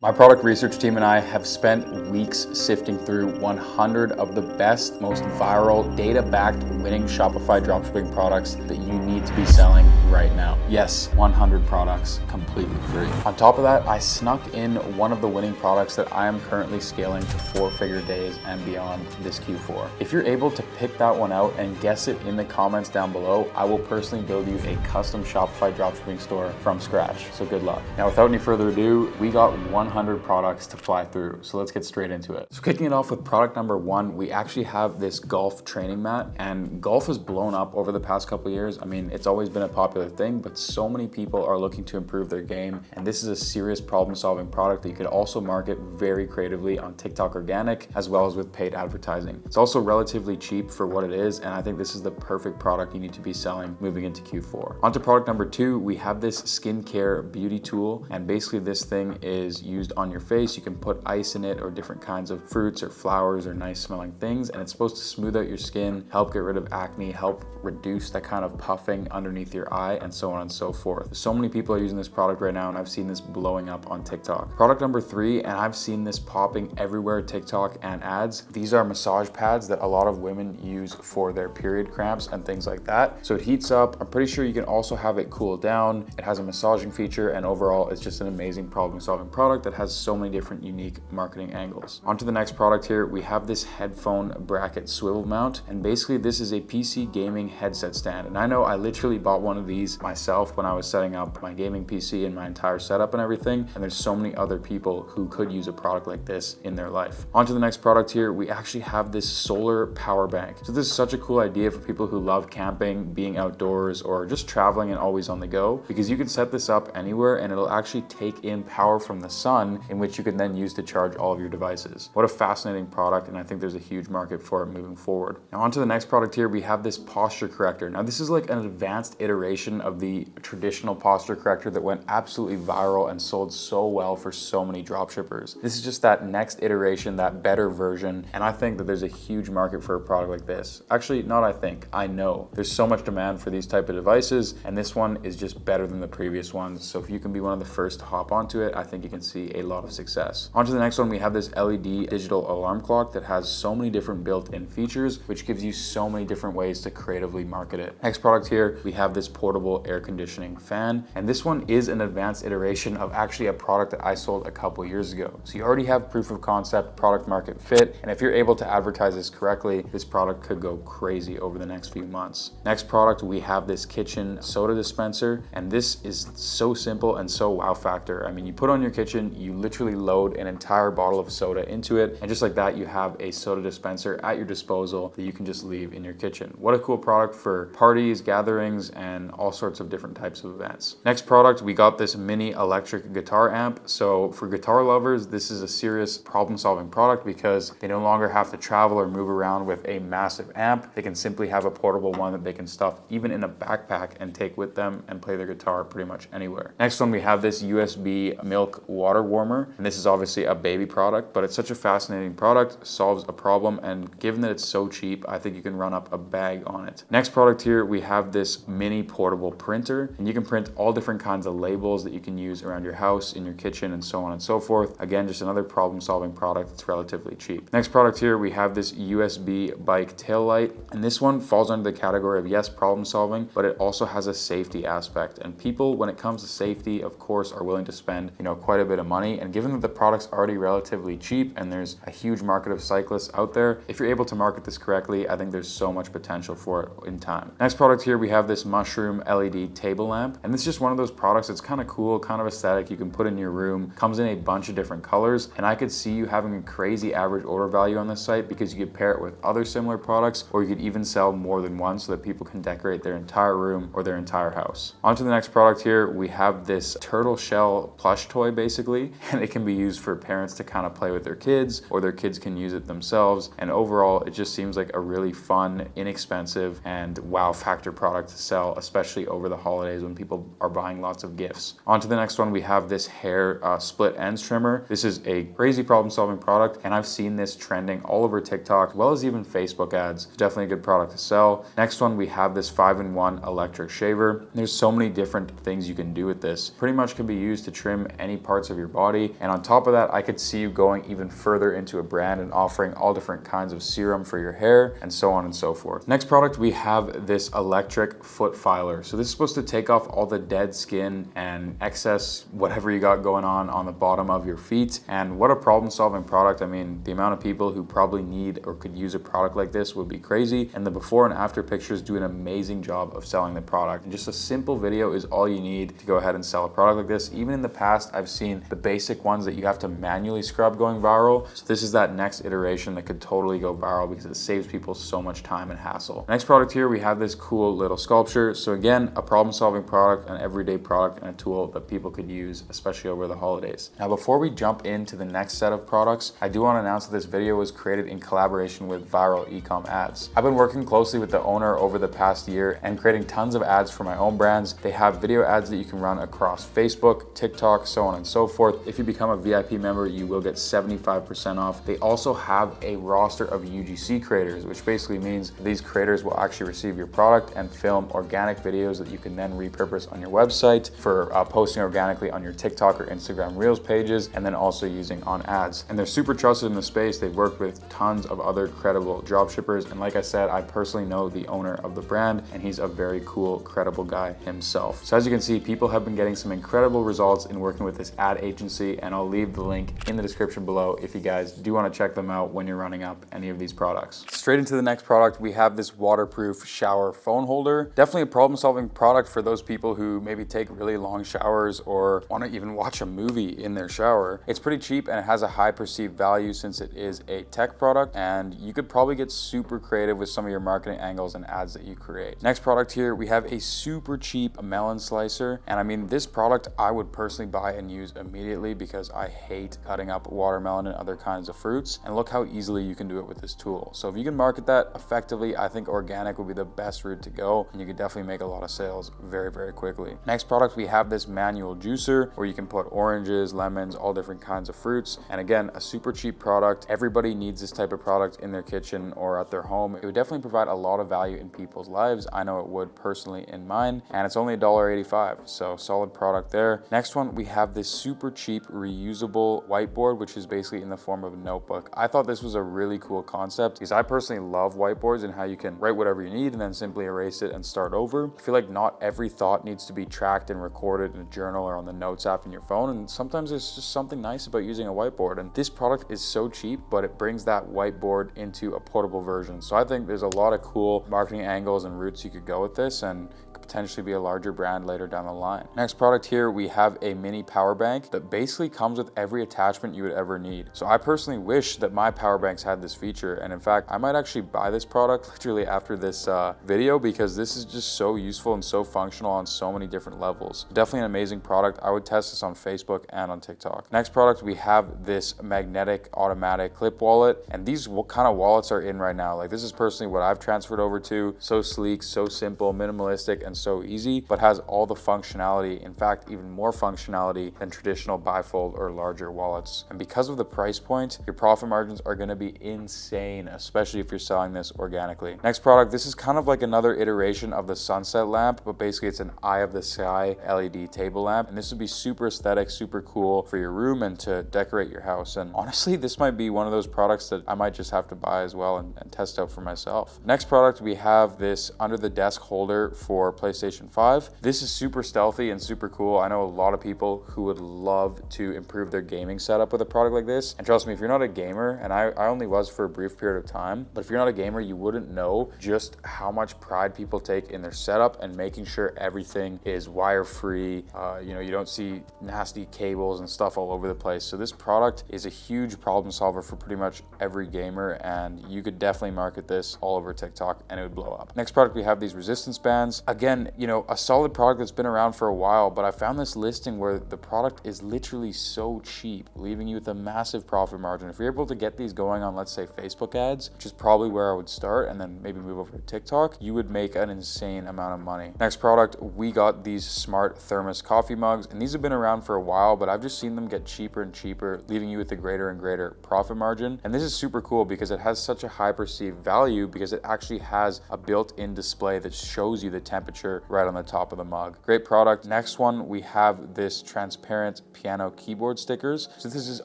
My product research team and I have spent weeks sifting through 100 of the best, most viral, data-backed, winning Shopify dropshipping products that you need to be selling right now. Yes, 100 products completely free. On top of that, I snuck in one of the winning products that I am currently scaling to 4-figure days and beyond this Q4. If you're able to pick that one out and guess it in the comments down below, I will personally build you a custom Shopify dropshipping store from scratch. So good luck. Now, without any further ado, we got 100 products to fly through. So let's get straight into it. So kicking it off with product number 1, we actually have this golf training mat, and golf has blown up over the past couple of years. I mean, it's always been a popular thing, but so many people are looking to improve their game. And this is a serious problem-solving product that you could also market very creatively on TikTok organic, as well as with paid advertising. It's also relatively cheap for what it is. And I think this is the perfect product you need to be selling moving into Q4. Onto product number 2, we have this skincare beauty tool. And basically this thing is used on your face. You can put ice in it or different kinds of fruits or flowers or nice smelling things, and it's supposed to smooth out your skin, help get rid of acne, help reduce that kind of puffing underneath your eye, and so on and so forth. So many people are using this product right now, and I've seen this blowing up on TikTok. Product number 3, and I've seen this popping everywhere, TikTok and ads. These are massage pads that a lot of women use for their period cramps and things like that. So it heats up. I'm pretty sure you can also have it cool down. It has a massaging feature, and overall it's just an amazing problem solving product that has so many different unique marketing angles. On to the next product here, we have this headphone bracket swivel mount, and basically this is a PC gaming headset stand. And I know I literally bought one of these myself when I was setting up my gaming PC and my entire setup and everything, and there's so many other people who could use a product like this in their life. On to the next product here, we actually have this solar power bank. So this is such a cool idea for people who love camping, being outdoors, or just traveling and always on the go, because you can set this up anywhere and it'll actually take in power from the sun, in which you can then use to charge all of your devices. What a fascinating product, and I think there's a huge market for it moving forward. Now on to the next product here, we have this posture corrector. Now this is like an advanced iteration of the traditional posture corrector that went absolutely viral and sold so well for so many dropshippers. This is just that next iteration, that better version, and I think that there's a huge market for a product like this. Actually, not I think, I know. There's so much demand for these type of devices, and this one is just better than the previous ones. So if you can be one of the first to hop onto it, I think you can see a lot of success. On to the next one, we have this LED digital alarm clock that has so many different built-in features, which gives you so many different ways to creatively market it. Next product here, we have this portable air conditioning fan, and this one is an advanced iteration of actually a product that I sold a couple years ago. So you already have proof of concept, product market fit, and if you're able to advertise this correctly, this product could go crazy over the next few months. Next product, we have this kitchen soda dispenser, and this is so simple and so wow factor. I mean, you put on your kitchen, you literally load an entire bottle of soda into it, and just like that, you have a soda dispenser at your disposal that you can just leave in your kitchen. What a cool product for parties, gatherings, and all sorts of different types of events. Next product, we got this mini electric guitar amp. So for guitar lovers, this is a serious problem-solving product because they no longer have to travel or move around with a massive amp. They can simply have a portable one that they can stuff even in a backpack and take with them and play their guitar pretty much anywhere. Next one, we have this USB milk water warmer, and this is obviously a baby product, but it's such a fascinating product, solves a problem, and given that it's so cheap, I think you can run up a bag on it. Next product here, we have this mini portable printer, and you can print all different kinds of labels that you can use around your house, in your kitchen, and so on and so forth. Again, just another problem-solving product that's relatively cheap. Next product here, we have this USB bike tail light, and this one falls under the category of, yes, problem-solving, but it also has a safety aspect, and people, when it comes to safety, of course, are willing to spend, quite a bit of money, and given that the product's already relatively cheap and there's a huge market of cyclists out there, if you're able to market this correctly, I think there's so much potential for it in time. Next product here, we have this mushroom LED table lamp, and this is just one of those products that's kind of cool, kind of aesthetic, you can put in your room, comes in a bunch of different colors, and I could see you having a crazy average order value on this site because you could pair it with other similar products, or you could even sell more than one so that people can decorate their entire room or their entire house. On to the next product here, we have this turtle shell plush toy basically, and it can be used for parents to kind of play with their kids, or their kids can use it themselves, and overall it just seems like a really fun, inexpensive, and wow factor product to sell, especially over the holidays when people are buying lots of gifts. On to the next one, we have this hair split ends trimmer. This is a crazy problem solving product, and I've seen this trending all over TikTok as well as even Facebook ads. It's definitely a good product to sell. Next one, we have this 5-in-1 electric shaver. There's so many different things you can do with this. Pretty much can be used to trim any parts of your your body. And on top of that, I could see you going even further into a brand and offering all different kinds of serum for your hair and so on and so forth. Next product, we have this electric foot filer. So this is supposed to take off all the dead skin and excess whatever you got going on the bottom of your feet. And what a problem solving product. I mean, the amount of people who probably need or could use a product like this would be crazy. And the before and after pictures do an amazing job of selling the product. And just a simple video is all you need to go ahead and sell a product like this. Even in the past, I've seen the basic ones that you have to manually scrub going viral. So this is that next iteration that could totally go viral because it saves people so much time and hassle. Next product here, we have this cool little sculpture. So again, a problem solving product, an everyday product, and a tool that people could use, especially over the holidays. Now, before we jump into the next set of products, I do want to announce that this video was created in collaboration with Viral Ecom Ads. I've been working closely with the owner over the past year and creating tons of ads for my own brands. They have video ads that you can run across Facebook, TikTok, so on and so forth. If you become a VIP member, you will get 75% off. They also have a roster of UGC creators, which basically means these creators will actually receive your product and film organic videos that you can then repurpose on your website for posting organically on your TikTok or Instagram Reels pages, and then also using on ads. And they're super trusted in the space. They've worked with tons of other credible dropshippers. And like I said, I personally know the owner of the brand, and he's a very cool, credible guy himself. So as you can see, people have been getting some incredible results in working with this ad agency, and I'll leave the link in the description below if you guys do want to check them out when you're running up any of these products. Straight into the next product, we have this waterproof shower phone holder. Definitely a problem-solving product for those people who maybe take really long showers or want to even watch a movie in their shower. It's pretty cheap and it has a high perceived value since it is a tech product, and you could probably get super creative with some of your marketing angles and ads that you create. Next product here, we have a super cheap melon slicer. And I mean, this product I would personally buy and use immediately because I hate cutting up watermelon and other kinds of fruits. And look how easily you can do it with this tool. So if you can market that effectively, I think organic would be the best route to go, and you could definitely make a lot of sales very, very quickly. Next product, we have this manual juicer where you can put oranges, lemons, all different kinds of fruits. And again, a super cheap product. Everybody needs this type of product in their kitchen or at their home. It would definitely provide a lot of value in people's lives. I know it would personally in mine, and it's only $1.85, so solid product there. Next one, we have this super cheap reusable whiteboard, which is basically in the form of a notebook. I thought this was a really cool concept because I personally love whiteboards and how you can write whatever you need and then simply erase it and start over. I feel like not every thought needs to be tracked and recorded in a journal or on the notes app in your phone, and sometimes there's just something nice about using a whiteboard. And this product is so cheap, but it brings that whiteboard into a portable version. So I think there's a lot of cool marketing angles and routes you could go with this, and potentially be a larger brand later down the line. Next product here, we have a mini power bank that basically comes with every attachment you would ever need. So I personally wish that my power banks had this feature, and in fact, I might actually buy this product literally after this video because this is just so useful and so functional on so many different levels. Definitely an amazing product. I would test this on Facebook and on TikTok. Next product, we have this magnetic automatic clip wallet, and these kind of wallets are in right now. Like, this is personally what I've transferred over to. So sleek, so simple, minimalistic, and so easy, but has all the functionality, in fact, even more functionality than traditional bifold or larger wallets. And because of the price point, your profit margins are going to be insane, especially if you're selling this organically. Next product, this is kind of like another iteration of the sunset lamp, but basically it's an eye of the sky LED table lamp. And this would be super aesthetic, super cool for your room and to decorate your house. And honestly, this might be one of those products that I might just have to buy as well and test out for myself. Next product, we have this under the desk holder for PlayStation 5. This is super stealthy and super cool. I know a lot of people who would love to improve their gaming setup with a product like this. And trust me, if you're not a gamer, and I only was for a brief period of time, but if you're not a gamer, you wouldn't know just how much pride people take in their setup and making sure everything is wire-free. You don't see nasty cables and stuff all over the place. So this product is a huge problem solver for pretty much every gamer, and you could definitely market this all over TikTok and it would blow up. Next product, we have these resistance bands. Again, a solid product that's been around for a while, but I found this listing where the product is literally so cheap, leaving you with a massive profit margin. If you're able to get these going on, let's say, Facebook ads, which is probably where I would start, and then maybe move over to TikTok, you would make an insane amount of money. Next product, we got these smart thermos coffee mugs, and these have been around for a while, but I've just seen them get cheaper and cheaper, leaving you with a greater and greater profit margin. And this is super cool because it has such a high perceived value because it actually has a built-in display that shows you the temperature picture right on the top of the mug. Great product. Next one, we have this transparent piano keyboard stickers. So this is a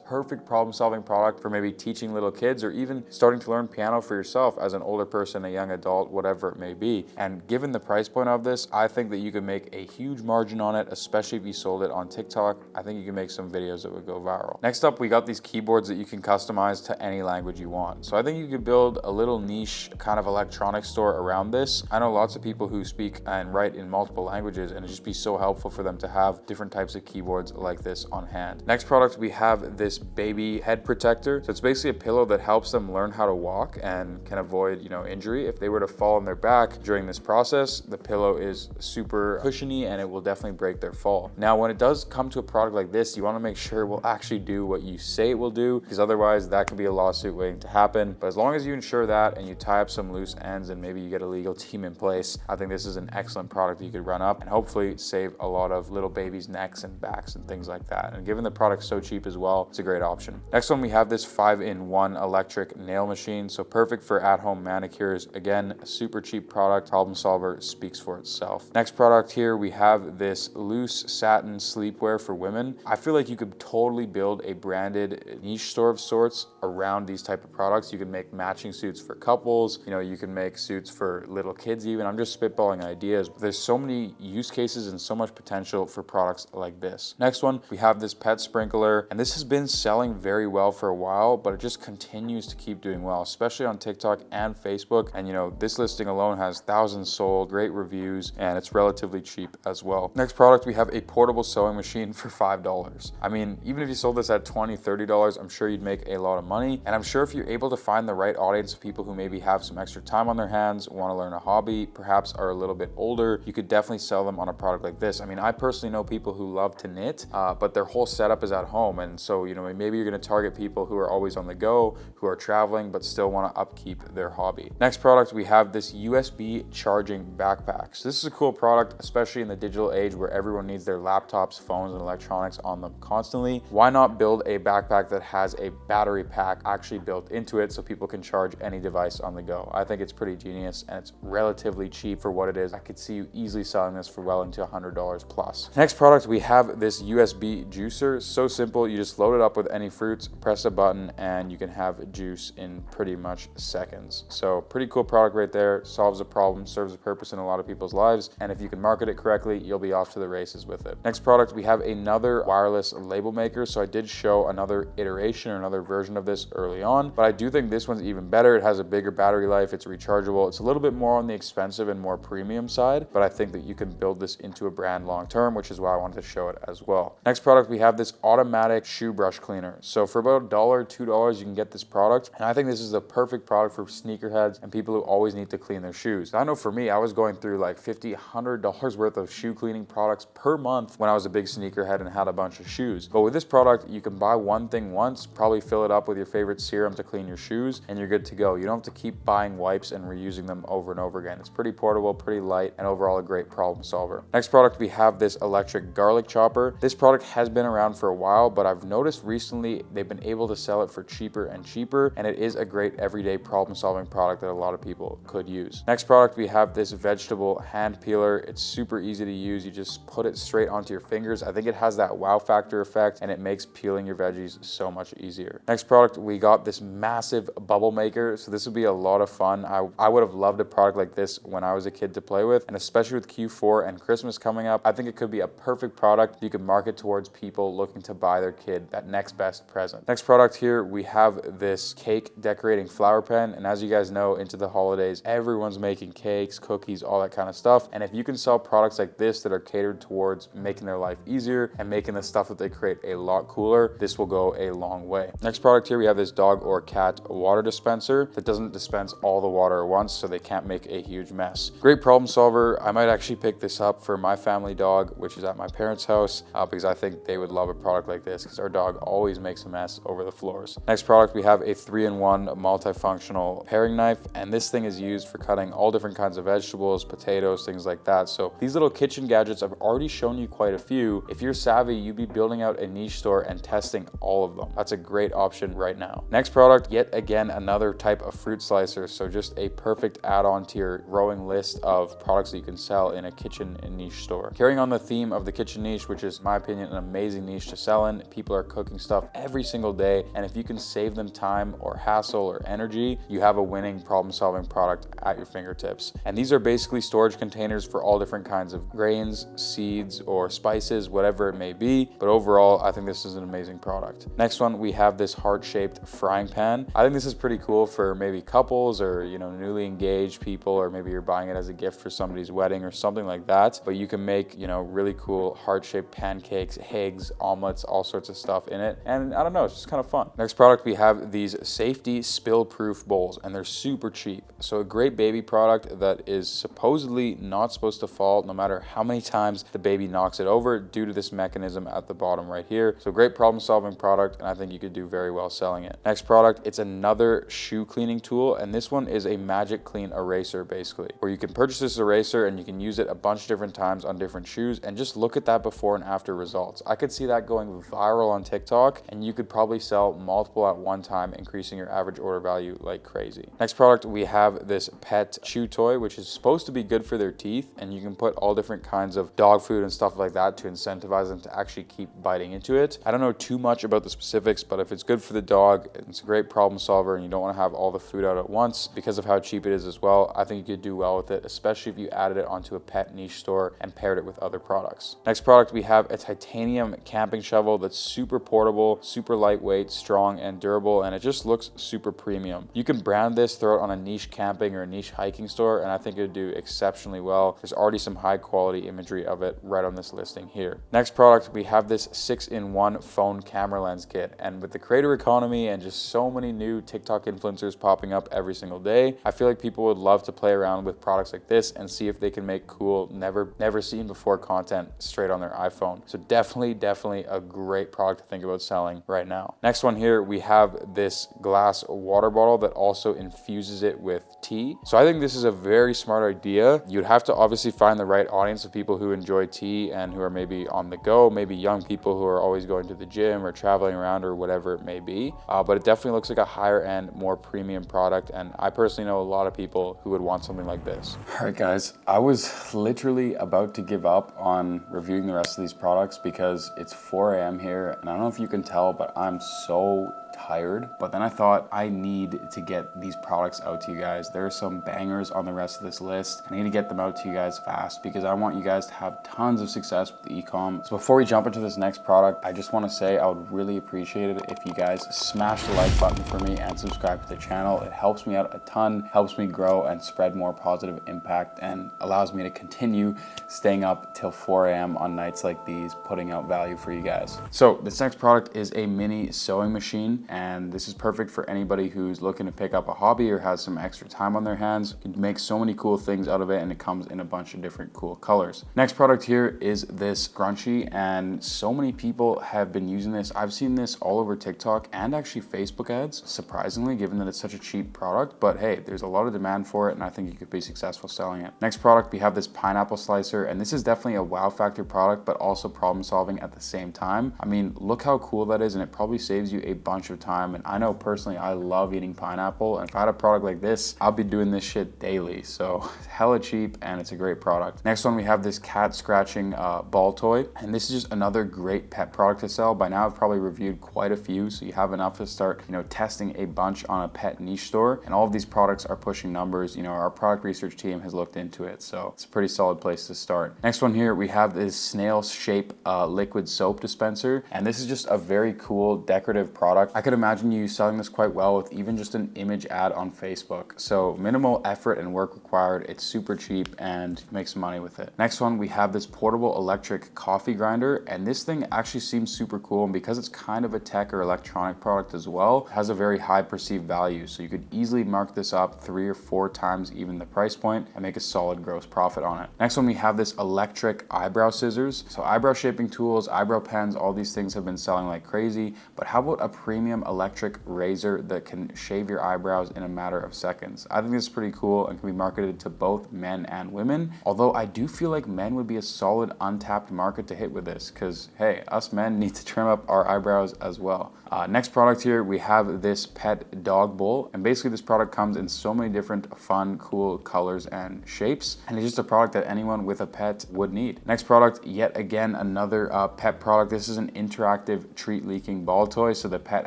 perfect problem-solving product for maybe teaching little kids or even starting to learn piano for yourself as an older person, a young adult, whatever it may be. And given the price point of this, I think that you could make a huge margin on it, especially if you sold it on TikTok. I think you can make some videos that would go viral. Next up, we got these keyboards that you can customize to any language you want. So I think you could build a little niche kind of electronics store around this. I know lots of people who speak and write in multiple languages, and it'd just be so helpful for them to have different types of keyboards like this on hand. Next product, we have this baby head protector. So it's basically a pillow that helps them learn how to walk and can avoid, injury. If they were to fall on their back during this process, the pillow is super cushiony and it will definitely break their fall. Now, when it does come to a product like this, you want to make sure it will actually do what you say it will do, because otherwise that could be a lawsuit waiting to happen. But as long as you ensure that and you tie up some loose ends and maybe you get a legal team in place, I think this is an excellent product you could run up and hopefully save a lot of little babies' necks and backs and things like that. And given the product's so cheap as well, it's a great option. Next one, we have this 5-in-1 electric nail machine. So perfect for at-home manicures. Again, a super cheap product. Problem solver, speaks for itself. Next product here, we have this loose satin sleepwear for women. I feel like you could totally build a branded niche store of sorts around these type of products. You can make matching suits for couples. You can make suits for little kids even. I'm just spitballing ideas. There's so many use cases and so much potential for products like this. Next one, we have this pet sprinkler, and this has been selling very well for a while, but it just continues to keep doing well, especially on TikTok and Facebook. And this listing alone has thousands sold, great reviews, and it's relatively cheap as well. Next product, we have a portable sewing machine for $5. I mean, even if you sold this at $20, $30, I'm sure you'd make a lot of money. And I'm sure if you're able to find the right audience of people who maybe have some extra time on their hands, want to learn a hobby, perhaps are a little bit older, you could definitely sell them on a product like this. I mean, I personally know people who love to knit, but their whole setup is at home. And so, maybe you're going to target people who are always on the go, who are traveling, but still want to upkeep their hobby. Next product, we have this USB charging backpack. So this is a cool product, especially in the digital age where everyone needs their laptops, phones, and electronics on them constantly. Why not build a backpack that has a battery pack actually built into it so people can charge any device on the go? I think it's pretty genius and it's relatively cheap for what it is. I could see you easily selling this for well into $100 plus. Next product, we have this USB juicer. So simple, you just load it up with any fruits, press a button, and you can have juice in pretty much seconds. So pretty cool product right there. Solves a problem, serves a purpose in a lot of people's lives, and if you can market it correctly, you'll be off to the races with it. Next product, we have another wireless label maker. So I did show another iteration or another version of this early on, but I do think this one's even better. It has a bigger battery life, it's rechargeable. It's a little bit more on the expensive and more premium side, but I think that you can build this into a brand long term, which is why I wanted to show it as well. Next product, we have this automatic shoe brush cleaner. So for about $1, $2, you can get this product. And I think this is the perfect product for sneakerheads and people who always need to clean their shoes. I know for me, I was going through like $50, $100 worth of shoe cleaning products per month when I was a big sneakerhead and had a bunch of shoes. But with this product, you can buy one thing once, probably fill it up with your favorite serum to clean your shoes, and you're good to go. You don't have to keep buying wipes and reusing them over and over again. It's pretty portable, pretty light, and overall a great problem solver. Next product, we have this electric garlic chopper. This product has been around for a while, but I've noticed recently they've been able to sell it for cheaper and cheaper, and it is a great everyday problem solving product that a lot of people could use. Next product, we have this vegetable hand peeler. It's super easy to use. You just put it straight onto your fingers. I think it has that wow factor effect, and it makes peeling your veggies so much easier. Next product, we got this massive bubble maker. So this would be a lot of fun. I would have loved a product like this when I was a kid to play with, and especially with Q4 and Christmas coming up, I think it could be a perfect product you can market towards people looking to buy their kid that next best present. Next product here, we have this cake decorating flower pen, and as you guys know, into the holidays, everyone's making cakes, cookies, all that kind of stuff, and if you can sell products like this that are catered towards making their life easier and making the stuff that they create a lot cooler, this will go a long way. Next product here, we have this dog or cat water dispenser that doesn't dispense all the water at once, so they can't make a huge mess. Great problem solver. I might actually pick this up for my family dog, which is at my parents' house, because I think they would love a product like this because our dog always makes a mess over the floors. Next product, we have a 3-in-1 multifunctional paring knife, and this thing is used for cutting all different kinds of vegetables, potatoes, things like that. So these little kitchen gadgets, I've already shown you quite a few. If you're savvy, you'd be building out a niche store and testing all of them. That's a great option right now. Next product, yet again, another type of fruit slicer. So just a perfect add-on to your growing list of products products that you can sell in a kitchen and niche store. Carrying on the theme of the kitchen niche, which is, in my opinion, an amazing niche to sell in. People are cooking stuff every single day, and if you can save them time or hassle or energy, you have a winning problem-solving product at your fingertips. And these are basically storage containers for all different kinds of grains, seeds, or spices, whatever it may be. But overall, I think this is an amazing product. Next one, we have this heart-shaped frying pan. I think this is pretty cool for maybe couples or, newly engaged people, or maybe you're buying it as a gift for somebody's wedding or something like that. But you can make, really cool heart-shaped pancakes, eggs, omelets, all sorts of stuff in it. And I don't know, it's just kind of fun. Next product, we have these safety spill-proof bowls, and they're super cheap. So a great baby product that is supposedly not supposed to fall no matter how many times the baby knocks it over due to this mechanism at the bottom right here. So great problem-solving product, and I think you could do very well selling it. Next product, it's another shoe cleaning tool, and this one is a magic clean eraser basically, where you can purchase this eraser and you can use it a bunch of different times on different shoes, and just look at that before and after results. I could see that going viral on TikTok, and you could probably sell multiple at one time, increasing your average order value like crazy. Next product, we have this pet chew toy, which is supposed to be good for their teeth, and you can put all different kinds of dog food and stuff like that to incentivize them to actually keep biting into it. I don't know too much about the specifics, but if it's good for the dog, it's a great problem solver, and you don't want to have all the food out at once because of how cheap it is as well. I think you could do well with it, especially if you added it onto a pet niche store and paired it with other products. Next product, we have a titanium camping shovel that's super portable, super lightweight, strong, and durable, and it just looks super premium. You can brand this, throw it on a niche camping or a niche hiking store, and I think it would do exceptionally well. There's already some high quality imagery of it right on this listing here. Next product, we have this 6-in-1 phone camera lens kit, and with the creator economy and just so many new TikTok influencers popping up every single day, I feel like people would love to play around with products like this and see if they can make cool, never seen before content straight on their iPhone. So definitely a great product to think about selling right now. Next one here, we have this glass water bottle that also infuses it with tea. So I think this is a very smart idea. You'd have to obviously find the right audience of people who enjoy tea and who are maybe on the go, maybe young people who are always going to the gym or traveling around or whatever it may be. But it definitely looks like a higher end, more premium product. And I personally know a lot of people who would want something like this. All right, guys, I was literally about to give up on reviewing the rest of these products because it's 4 a.m. here, and I don't know if you can tell, but I'm so tired. But then I thought I need to get these products out to you guys. There are some bangers on the rest of this list. I need to get them out to you guys fast because I want you guys to have tons of success with the Ecom. So before we jump into this next product, I just want to say I would really appreciate it if you guys smash the like button for me and subscribe to the channel. It helps me out a ton, helps me grow and spread more positive impact, and allows me to continue staying up till 4 a.m. on nights like these, putting out value for you guys. So this next product is a mini sewing machine, and this is perfect for anybody who's looking to pick up a hobby or has some extra time on their hands. You can make so many cool things out of it, and it comes in a bunch of different cool colors. Next product here is this scrunchie, and so many people have been using this. I've seen this all over TikTok and actually Facebook ads, surprisingly, given that it's such a cheap product. But hey, there's a lot of demand for it, and I think you could be successful selling it. Next product, we have this pineapple slicer, and this is definitely a wow factor product, but also problem solving at the same time. I mean, look how cool that is, and it probably saves you a bunch of time. And I know personally, I love eating pineapple, and if I had a product like this, I'll be doing this shit daily. So hella cheap, and it's a great product. Next one, we have this cat scratching ball toy, and this is just another great pet product to sell. By now, I've probably reviewed quite a few, so you have enough to start, testing a bunch on a pet niche store. And all of these products are pushing numbers. Our product research team has looked into it, so it's a pretty solid place to start. Next one here, we have this snail shape liquid soap dispenser, and this is just a very cool decorative product. I could imagine you selling this quite well with even just an image ad on Facebook. So minimal effort and work required. It's super cheap and make some money with it. Next one, we have this portable electric coffee grinder, and this thing actually seems super cool, and because it's kind of a tech or electronic product as well, it has a very high perceived value. So you could easily mark this up 3 or 4 times even the price point and make a solid gross profit on it. Next one, we have this electric eyebrow scissors. So eyebrow shaping tools, eyebrow pens, all these things have been selling like crazy, but how about a premium premium electric razor that can shave your eyebrows in a matter of seconds. I think this is pretty cool and can be marketed to both men and women, although I do feel like men would be a solid untapped market to hit with this, because hey, us men need to trim up our eyebrows as well. Next product here, we have this pet dog bowl, and basically this product comes in so many different fun, cool colors and shapes, and it's just a product that anyone with a pet would need. Next product, yet again another pet product. This is an interactive treat leaking ball toy, so the pet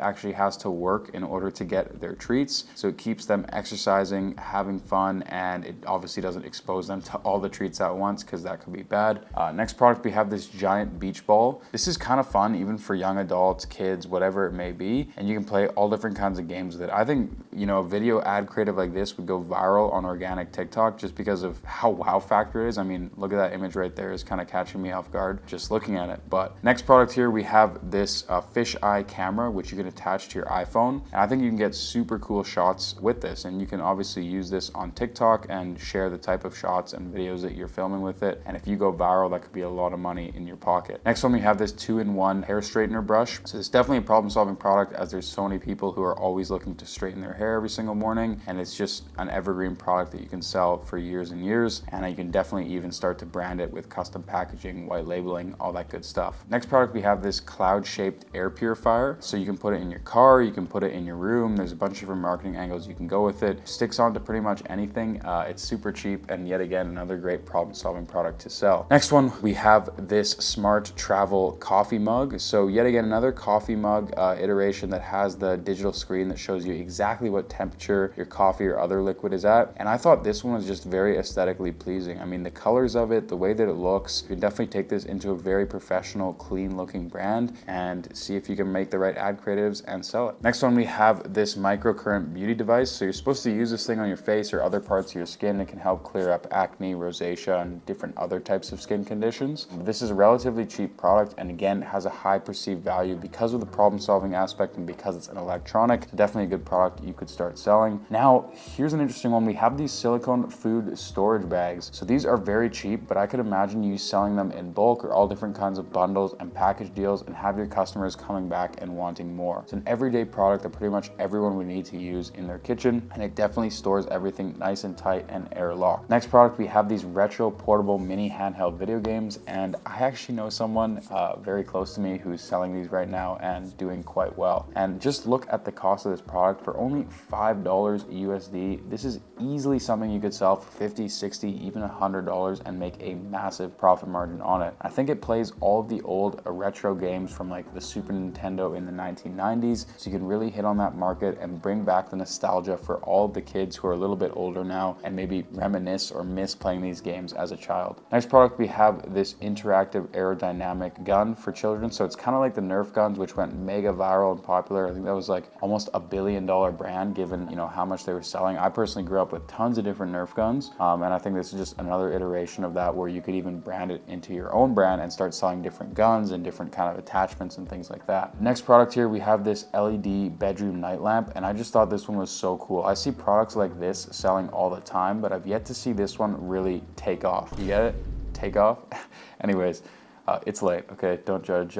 actually has to work in order to get their treats, so it keeps them exercising, having fun, and it obviously doesn't expose them to all the treats at once, because that could be bad. Next product, we have this giant beach ball. This is kind of fun even for young adults, kids, whatever it may be, and you can play all different kinds of games with it. I think, you know, a video ad creative like this would go viral on organic TikTok just because of how wow factor it is. I mean, look at that image right there, is kind of catching me off guard just looking at it. But next product here, we have this fish eye camera, which you can attach to your iPhone, and I think you can get super cool shots with this, and you can obviously use this on TikTok and share the type of shots and videos that you're filming with it, and if you go viral, that could be a lot of money in your pocket. Next one, we have this 2-in-1 hair straightener brush. So it's definitely a problem-solving product, as there's so many people who are always looking to straighten their hair every single morning, and it's just an evergreen product that you can sell for years and years, and you can definitely even start to brand it with custom packaging, white labeling, all that good stuff. Next product, we have this cloud-shaped air purifier. So you can put it in your car, you can put it in your room. There's a bunch of different marketing angles you can go with it. Sticks onto pretty much anything. It's super cheap, and yet again, another great problem-solving product to sell. Next one, we have this smart travel coffee mug. So yet again, another coffee mug iteration that has the digital screen that shows you exactly what temperature your coffee or other liquid is at. And I thought this one was just very aesthetically pleasing. I mean, the colors of it, the way that it looks, you can definitely take this into a very professional, clean looking brand and see if you can make the right ad creatives and sell it. Next one, we have this microcurrent beauty device. So you're supposed to use this thing on your face or other parts of your skin. It can help clear up acne, rosacea, and different other types of skin conditions. This is a relatively cheap product, and again, has a high perceived value because of the problem solving aspect and because it's an electronic. It's definitely a good product you could start selling. Now, here's an interesting one. We have these silicone food storage bags. So these are very cheap, but I could imagine you selling them in bulk or all different kinds of bundles and package deals and have your customers coming back and wanting more. It's an everyday product that pretty much everyone would need to use in their kitchen, and it definitely stores everything nice and tight and airlocked. Next product, we have these retro portable mini handheld video games, and I actually know someone very close to me who's selling these right now and doing quite well. And just look at the cost of this product. For only $5 USD, this is easily something you could sell for $50, $60, even $100 and make a massive profit margin on it. I think it plays all of the old retro games from like the Super Nintendo in the 1990s, so you can really hit on that market and bring back the nostalgia for all of the kids who are a little bit older now and maybe reminisce or miss playing these games as a child. Next product, we have this interactive aerodynamic gun for children. So it's kind of like the Nerf guns, which went mega viral and popular. I think that was like almost $1 billion brand, given, you know, how much they were selling. I personally grew up with tons of different Nerf guns, and I think this is just another iteration of that, where you could even brand it into your own brand and start selling different guns and different kind of attachments and things like that. Next product here, we have this LED bedroom night lamp, and I just thought this one was so cool. I see products like this selling all the time, but I've yet to see this one really take off. You get it? Take off? Anyways, it's late, okay? Don't judge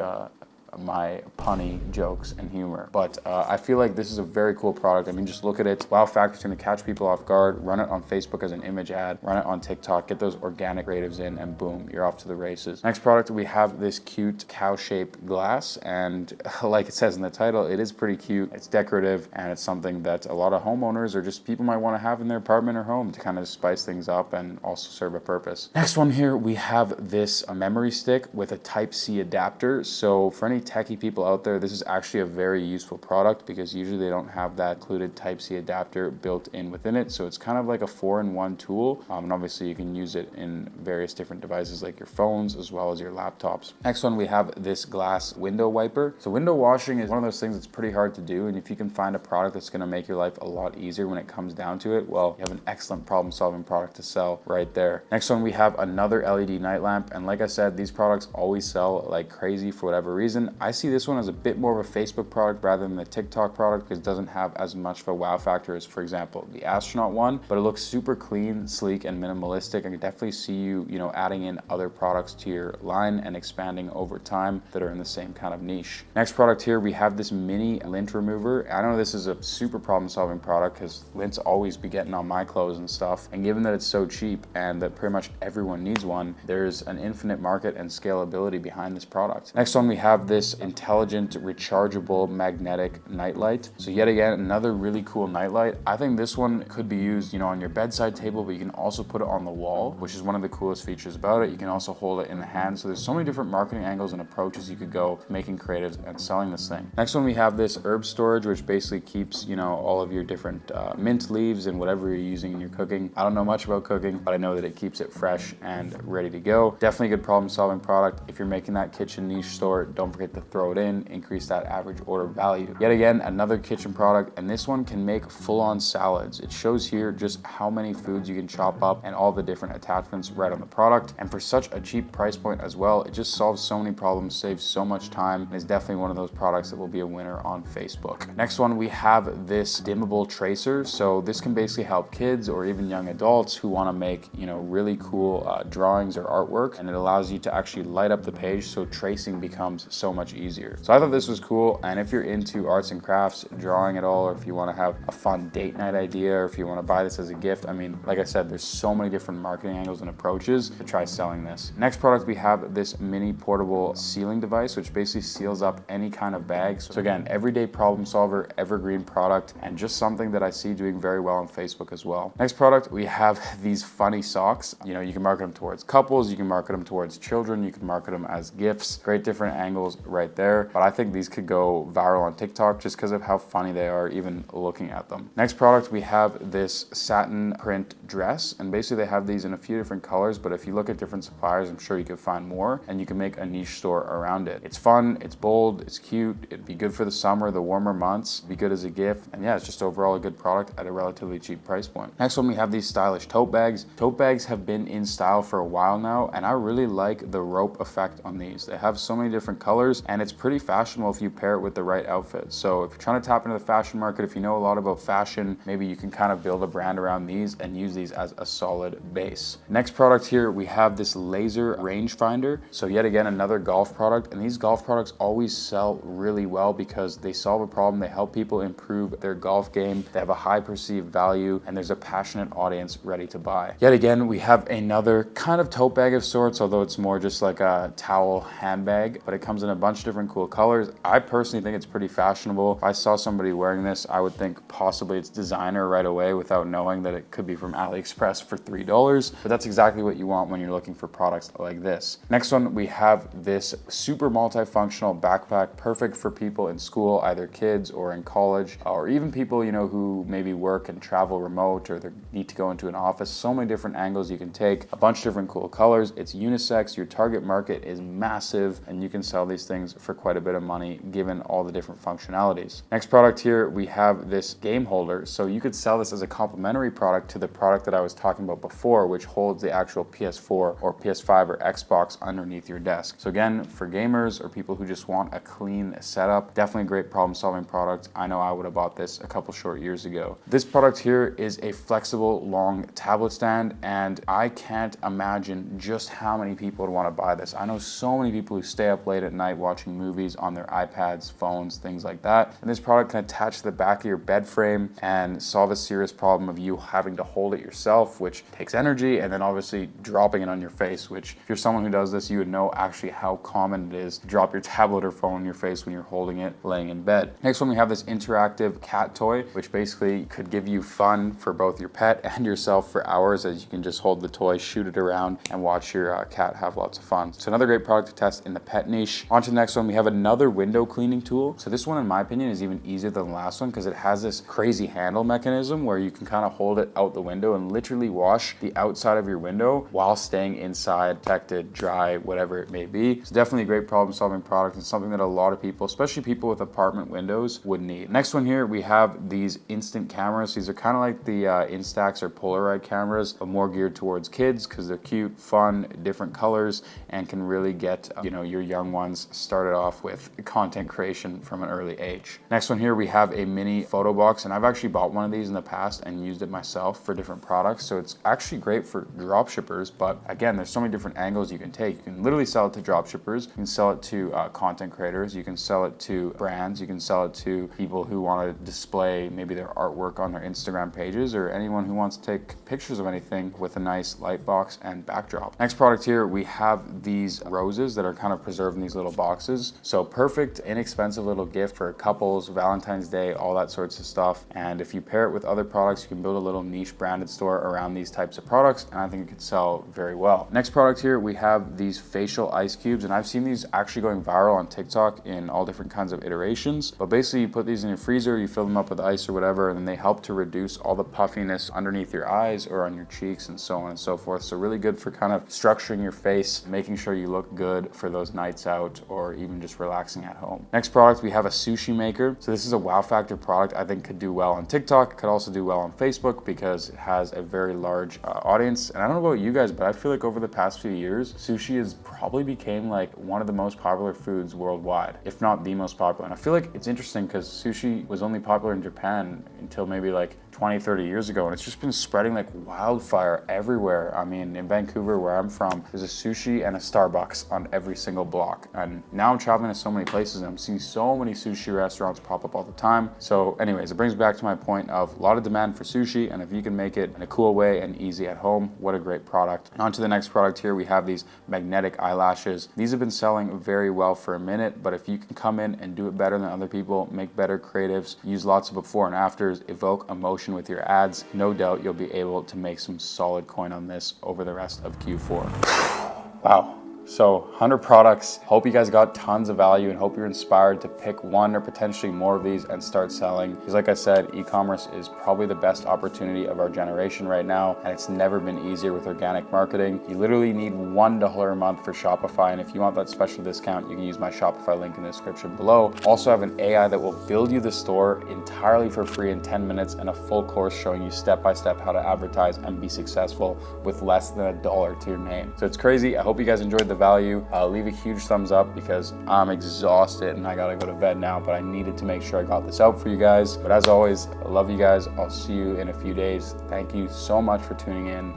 my punny jokes and humor, but I feel like this is a very cool product. I mean, just look at it. Wow factor's gonna catch people off guard. Run it on Facebook as an image ad, run it on TikTok, get those organic creatives in, and boom, you're off to the races. Next product, we have this cute cow-shaped glass, and like it says in the title, it is pretty cute. It's decorative, and it's something that a lot of homeowners or just people might want to have in their apartment or home to kind of spice things up and also serve a purpose. Next one here, we have this memory stick with a Type-C adapter. So for any techie people out there, this is actually a very useful product because usually they don't have that included Type-C adapter built in within it. So it's kind of like a 4-in-1 tool, and obviously you can use it in various different devices like your phones as well as your laptops. Next one, we have this glass window wiper. So window washing is one of those things that's pretty hard to do, and if you can find a product that's going to make your life a lot easier when it comes down to it, well, you have an excellent problem-solving product to sell right there. Next one, we have another LED night lamp, and like I said, these products always sell like crazy for whatever reason. opinion, I see this one as a bit more of a Facebook product rather than the TikTok product because it doesn't have as much of a wow factor as, for example, the astronaut one, but it looks super clean, sleek, and minimalistic. I can definitely see you, adding in other products to your line and expanding over time that are in the same kind of niche. Next product here, we have this mini lint remover. I know this is a super problem-solving product because lints always be getting on my clothes and stuff. And given that it's so cheap and that pretty much everyone needs one, there's an infinite market and scalability behind this product. Next one, we have this intelligent rechargeable magnetic nightlight. So yet again, another really cool nightlight. I think this one could be used, on your bedside table, but you can also put it on the wall, which is one of the coolest features about it. You can also hold it in the hand. So there's so many different marketing angles and approaches you could go making creatives and selling this thing. Next one, we have this herb storage, which basically keeps, all of your different mint leaves and whatever you're using in your cooking. I don't know much about cooking, but I know that it keeps it fresh and ready to go. Definitely a good problem solving product. If you're making that kitchen niche store, don't forget to throw it in, increase that average order value. Yet again, another kitchen product, and this one can make full-on salads. It shows here just how many foods you can chop up and all the different attachments right on the product. And for such a cheap price point as well, it just solves so many problems, saves so much time, and is definitely one of those products that will be a winner on Facebook. Next one, we have this dimmable tracer. So this can basically help kids or even young adults who want to make, really cool drawings or artwork, and it allows you to actually light up the page so tracing becomes so much easier. So I thought this was cool, and if you're into arts and crafts, drawing at all, or if you want to have a fun date night idea, or if you want to buy this as a gift, I mean, like I said, there's so many different marketing angles and approaches to try selling this. Next product, we have this mini portable sealing device, which basically seals up any kind of bag. So again, everyday problem solver, evergreen product, and just something that I see doing very well on Facebook as well. Next product, we have these funny socks. You can market them towards couples, you can market them towards children, you can market them as gifts. Great different angles right there. But I think these could go viral on TikTok just because of how funny they are even looking at them. Next product, we have this satin print dress, and basically they have these in a few different colors, but if you look at different suppliers, I'm sure you could find more, and you can make a niche store around it. It's fun, it's bold, it's cute, it'd be good for the summer, the warmer months, it'd be good as a gift, and yeah, it's just overall a good product at a relatively cheap price point. Next one, we have these stylish tote bags. Tote bags have been in style for a while now, and I really like the rope effect on these. They have so many different colors, and it's pretty fashionable if you pair it with the right outfit. So if you're trying to tap into the fashion market, if you know a lot about fashion, maybe you can kind of build a brand around these and use these as a solid base. Next product here, we have this laser rangefinder. So yet again, another golf product, and these golf products always sell really well because they solve a problem, they help people improve their golf game, they have a high perceived value, and there's a passionate audience ready to buy. Yet again, we have another kind of tote bag of sorts, although it's more just like a towel handbag, but it comes in a bunch of different cool colors. I personally think it's pretty fashionable. If I saw somebody wearing this, I would think possibly it's designer right away without knowing that it could be from AliExpress for $3, but that's exactly what you want when you're looking for products like this. Next one, we have this super multifunctional backpack, perfect for people in school, either kids or in college, or even people, who maybe work and travel remote, or they need to go into an office. So many different angles you can take, a bunch of different cool colors. It's unisex, your target market is massive, and you can sell these things for quite a bit of money given all the different functionalities. Next product here, we have this game holder. So you could sell this as a complementary product to the product that I was talking about before, which holds the actual PS4 or PS5 or Xbox underneath your desk. So again, for gamers or people who just want a clean setup, definitely a great problem solving product. I know I would have bought this a couple short years ago. This product here is a flexible long tablet stand, and I can't imagine just how many people would want to buy this. I know so many people who stay up late at night watching movies on their iPads, phones, things like that. And this product can attach to the back of your bed frame and solve a serious problem of you having to hold it yourself, which takes energy, and then obviously dropping it on your face, which if you're someone who does this, you would know actually how common it is to drop your tablet or phone on your face when you're holding it laying in bed. Next one, we have this interactive cat toy, which basically could give you fun for both your pet and yourself for hours, as you can just hold the toy, shoot it around, and watch your cat have lots of fun. So another great product to test in the pet niche. On to the next one, we have another window cleaning tool. So this one, in my opinion, is even easier than the last one because it has this crazy handle mechanism where you can kind of hold it out the window and literally wash the outside of your window while staying inside, protected, dry, whatever it may be. It's definitely a great problem solving product and something that a lot of people, especially people with apartment windows, would need. Next one here, we have these instant cameras. These are kind of like the Instax or Polaroid cameras, but more geared towards kids because they're cute, fun, different colors, and can really get your young ones started off with content creation from an early age. Next one here, we have a mini photo box, and I've actually bought one of these in the past and used it myself for different products. So it's actually great for drop shippers, but again, there's so many different angles you can take. You can literally sell it to drop shippers, you can sell it to content creators, you can sell it to brands, you can sell it to people who want to display maybe their artwork on their Instagram pages, or anyone who wants to take pictures of anything with a nice light box and backdrop. Next product here, we have these roses that are kind of preserved in these little boxes. So perfect, inexpensive little gift for couples, Valentine's Day, all that sorts of stuff. And if you pair it with other products, you can build a little niche branded store around these types of products, and I think it could sell very well. Next product here, we have these facial ice cubes, and I've seen these actually going viral on TikTok in all different kinds of iterations. But basically you put these in your freezer, you fill them up with ice or whatever, and then they help to reduce all the puffiness underneath your eyes or on your cheeks and so on and so forth. So really good for kind of structuring your face, making sure you look good for those nights out or even just relaxing at home. Next product, we have a sushi maker. So this is a wow factor product I think could do well on TikTok, could also do well on Facebook because it has a very large audience. And I don't know about you guys, but I feel like over the past few years, sushi has probably became like one of the most popular foods worldwide, if not the most popular. And I feel like it's interesting because sushi was only popular in Japan until maybe like 20, 30 years ago, and it's just been spreading like wildfire everywhere. I mean, in Vancouver, where I'm from, there's a sushi and a Starbucks on every single block. And now I'm traveling to so many places and I'm seeing so many sushi restaurants pop up all the time. So anyways, it brings me back to my point of a lot of demand for sushi, and if you can make it in a cool way and easy at home, what a great product. On to the next product here, we have these magnetic eyelashes. These have been selling very well for a minute, but if you can come in and do it better than other people, make better creatives, use lots of before and afters, evoke emotion with your ads, no doubt you'll be able to make some solid coin on this over the rest of Q4. Wow. So 100 products. Hope you guys got tons of value and hope you're inspired to pick one or potentially more of these and start selling. Because like I said, e-commerce is probably the best opportunity of our generation right now, and it's never been easier with organic marketing. You literally need $1 a month for Shopify, and if you want that special discount, you can use my Shopify link in the description below. Also have an AI that will build you the store entirely for free in 10 minutes and a full course showing you step-by-step how to advertise and be successful with less than $1 to your name. So it's crazy. I hope you guys enjoyed the value. Leave a huge thumbs up because I'm exhausted and I gotta go to bed now, but I needed to make sure I got this out for you guys. But as always, I love you guys. I'll see you in a few days. Thank you so much for tuning in.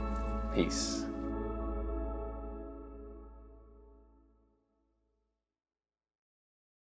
Peace.